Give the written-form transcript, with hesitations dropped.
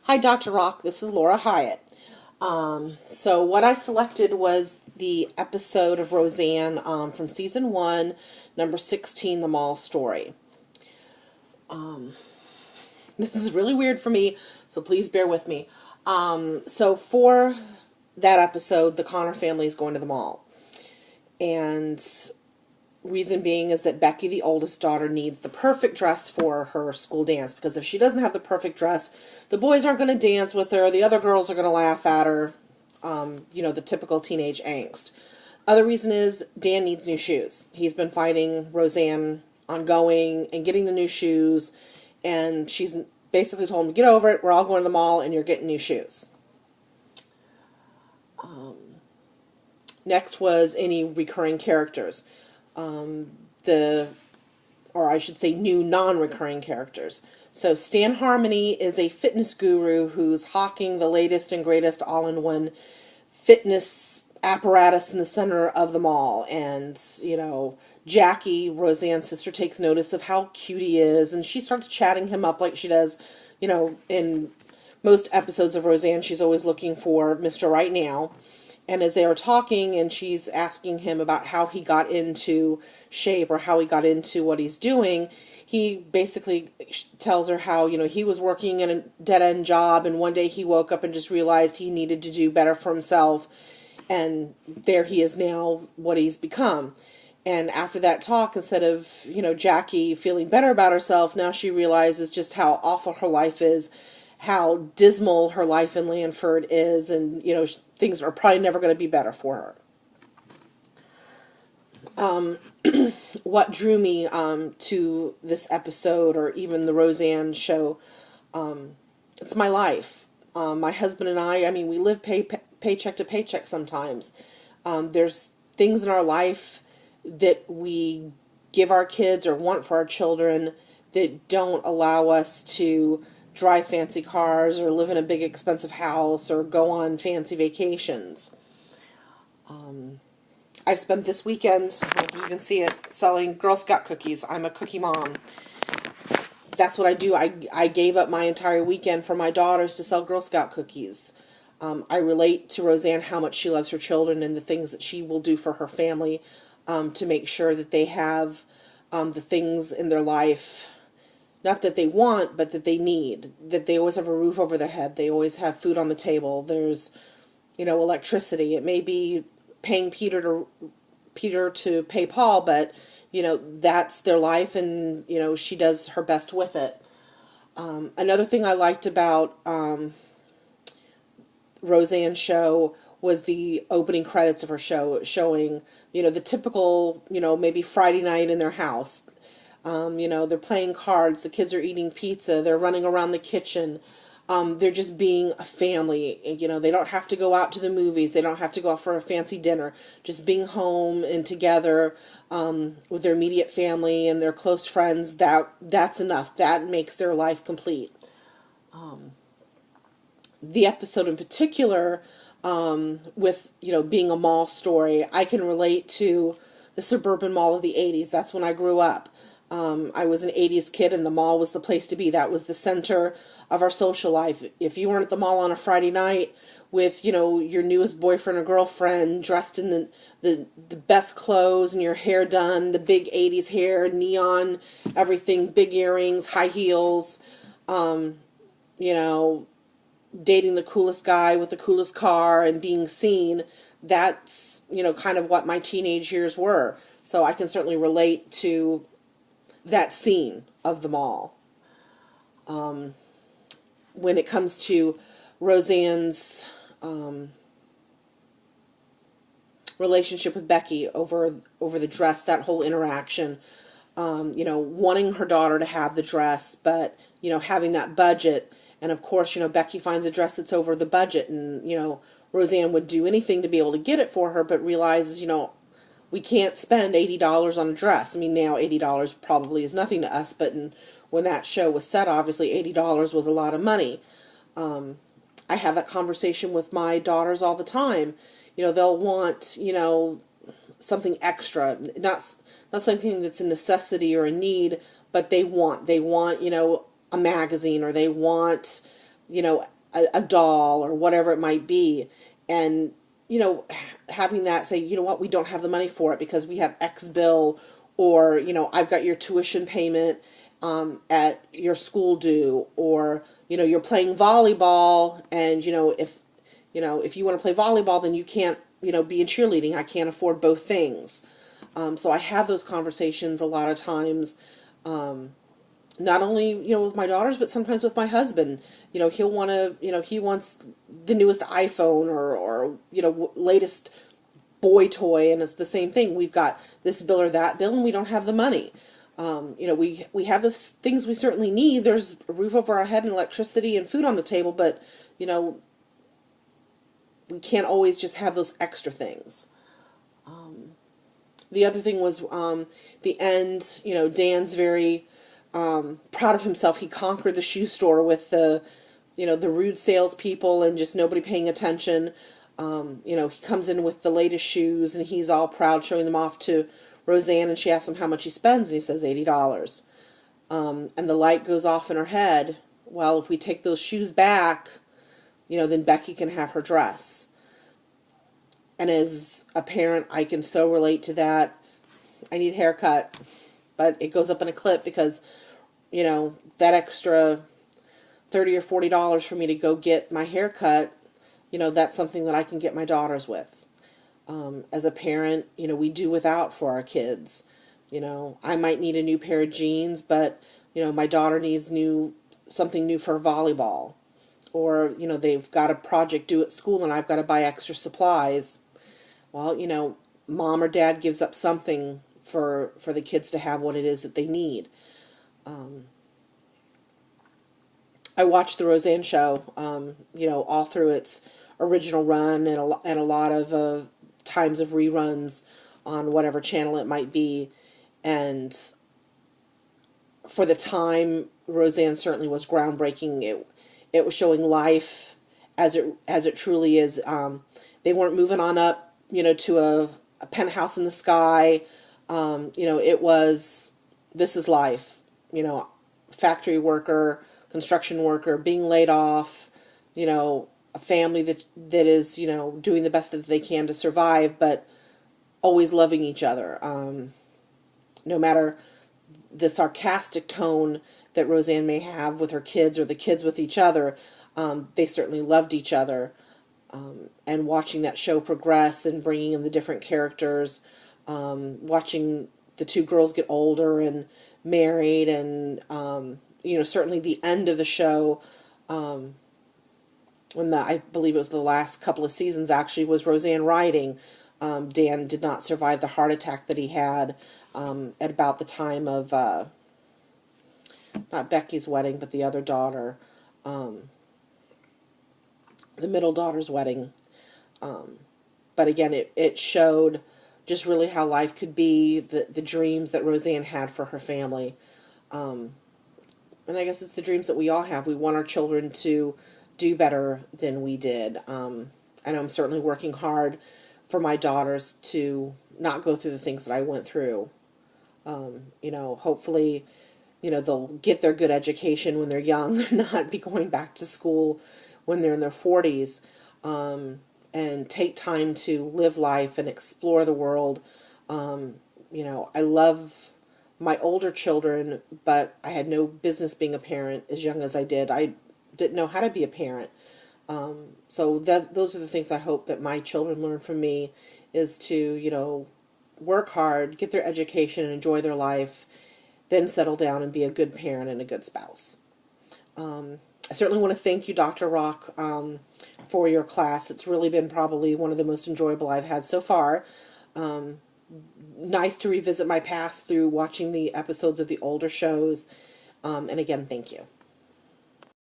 Hi, Dr. Rock. This is Laura Hyatt. So what I selected was the episode of Roseanne from season 1, number 16, The Mall Story. This is really weird for me, so please bear with me. So for that episode, the Connor family is going to the mall. And reason being is that Becky, the oldest daughter, needs the perfect dress for her school dance, because if she doesn't have the perfect dress, the boys aren't going to dance with her, the other girls are going to laugh at her, the typical teenage angst. Other reason is Dan needs new shoes. He's been fighting Roseanne on going and getting the new shoes, and she's basically told him, get over it, we're all going to the mall and you're getting new shoes. Next was any recurring characters. Or I should say new non-recurring characters. So Stan Harmony is a fitness guru who's hawking the latest and greatest all-in-one fitness apparatus in the center of the mall. And, Jackie, Roseanne's sister, takes notice of how cute he is, and she starts chatting him up like she does, in most episodes of Roseanne. She's always looking for Mr. Right Now. And as they are talking and she's asking him about how he got into shape or how he got into what he's doing, he basically tells her how, he was working in a dead-end job, and one day he woke up and just realized he needed to do better for himself, and there he is now, what he's become. And after that talk, instead of, Jackie feeling better about herself, now she realizes just how awful her life is, how dismal her life in Lanford is, and, things are probably never going to be better for her. What drew me to this episode, or even the Roseanne show, it's my life. My husband and I mean, we live paycheck to paycheck sometimes. There's things in our life that we give our kids or want for our children that don't allow us to drive fancy cars or live in a big expensive house or go on fancy vacations. I've spent this weekend, I don't know if you can see it, selling Girl Scout cookies. I'm a cookie mom. That's what I do. I gave up my entire weekend for my daughters to sell Girl Scout cookies. I relate to Roseanne how much she loves her children and the things that she will do for her family to make sure that they have the things in their life, not that they want, but that they need, that they always have a roof over their head, they always have food on the table, there's, electricity. It may be paying Peter to pay Paul, but, that's their life, and, she does her best with it. Another thing I liked about Roseanne's show was the opening credits of her show, showing, the typical, maybe Friday night in their house. They're playing cards, the kids are eating pizza, they're running around the kitchen, they're just being a family. They don't have to go out to the movies, they don't have to go out for a fancy dinner, just being home and together with their immediate family and their close friends. That's enough. That makes their life complete. The episode in particular, with being a mall story, I can relate to the suburban mall of the 80s. That's when I grew up. I was an 80s kid, and the mall was the place to be. That was the center of our social life. If you weren't at the mall on a Friday night with, your newest boyfriend or girlfriend dressed in the best clothes and your hair done, the big 80s hair, neon, everything, big earrings, high heels, dating the coolest guy with the coolest car and being seen, that's, kind of what my teenage years were. So I can certainly relate to that scene of the mall. When it comes to Roseanne's relationship with Becky over the dress, that whole interaction, wanting her daughter to have the dress, but, having that budget. And of course, Becky finds a dress that's over the budget, and, Roseanne would do anything to be able to get it for her, but realizes, we can't spend $80 on a dress. I mean, now $80 probably is nothing to us, but when that show was set, obviously $80 was a lot of money. I have that conversation with my daughters all the time. They'll want, something extra, not something that's a necessity or a need, but they want, a magazine, or they want, a doll or whatever it might be. And, having that say, you know what, we don't have the money for it because we have X bill, or, I've got your tuition payment at your school due, or, you're playing volleyball, and, if you want to play volleyball, then you can't, be in cheerleading. I can't afford both things. So I have those conversations a lot of times, not only, with my daughters, but sometimes with my husband. He'll want to, he wants the newest iPhone, or latest boy toy, and it's the same thing. We've got this bill or that bill, and we don't have the money. We have the things we certainly need. There's a roof over our head and electricity and food on the table, but, we can't always just have those extra things. The other thing was the end. Dan's very proud of himself. He conquered the shoe store with the rude salespeople and just nobody paying attention. He comes in with the latest shoes, and he's all proud, showing them off to Roseanne, and she asks him how much he spends, and he says $80. And the light goes off in her head. Well, if we take those shoes back, then Becky can have her dress. And as a parent, I can so relate to that. I need a haircut, but it goes up in a clip because, that extra $30 or $40 for me to go get my hair cut, that's something that I can get my daughters with. As a parent, we do without for our kids. I might need a new pair of jeans, but, my daughter needs something new for volleyball. Or, they've got a project due at school and I've got to buy extra supplies. Well, mom or dad gives up something for the kids to have what it is that they need. I watched the Roseanne show, all through its original run, and a lot of times of reruns on whatever channel it might be. And for the time, Roseanne certainly was groundbreaking. It was showing life as it truly is. They weren't moving on up, to a penthouse in the sky. It was, this is life. Factory worker, construction worker, being laid off. A family that is, doing the best that they can to survive, but always loving each other. No matter the sarcastic tone that Roseanne may have with her kids, or the kids with each other, they certainly loved each other. And watching that show progress and bringing in the different characters, watching the two girls get older and married, and certainly the end of the show, when I believe it was the last couple of seasons actually, was Roseanne riding. Dan did not survive the heart attack that he had at about the time of not Becky's wedding, but the other daughter, the middle daughter's wedding. But again, it showed just really how life could be, the dreams that Roseanne had for her family. And I guess it's the dreams that we all have. We want our children to do better than we did. I know I'm certainly working hard for my daughters to not go through the things that I went through. Hopefully, they'll get their good education when they're young, not be going back to school when they're in their 40s, and take time to live life and explore the world. I love my older children, but I had no business being a parent as young as I did. I didn't know how to be a parent. So those are the things I hope that my children learn from me, is to, work hard, get their education, and enjoy their life, then settle down and be a good parent and a good spouse. I certainly want to thank you, Dr. Rock, for your class. It's really been probably one of the most enjoyable I've had so far. Nice to revisit my past through watching the episodes of the older shows. And again, thank you.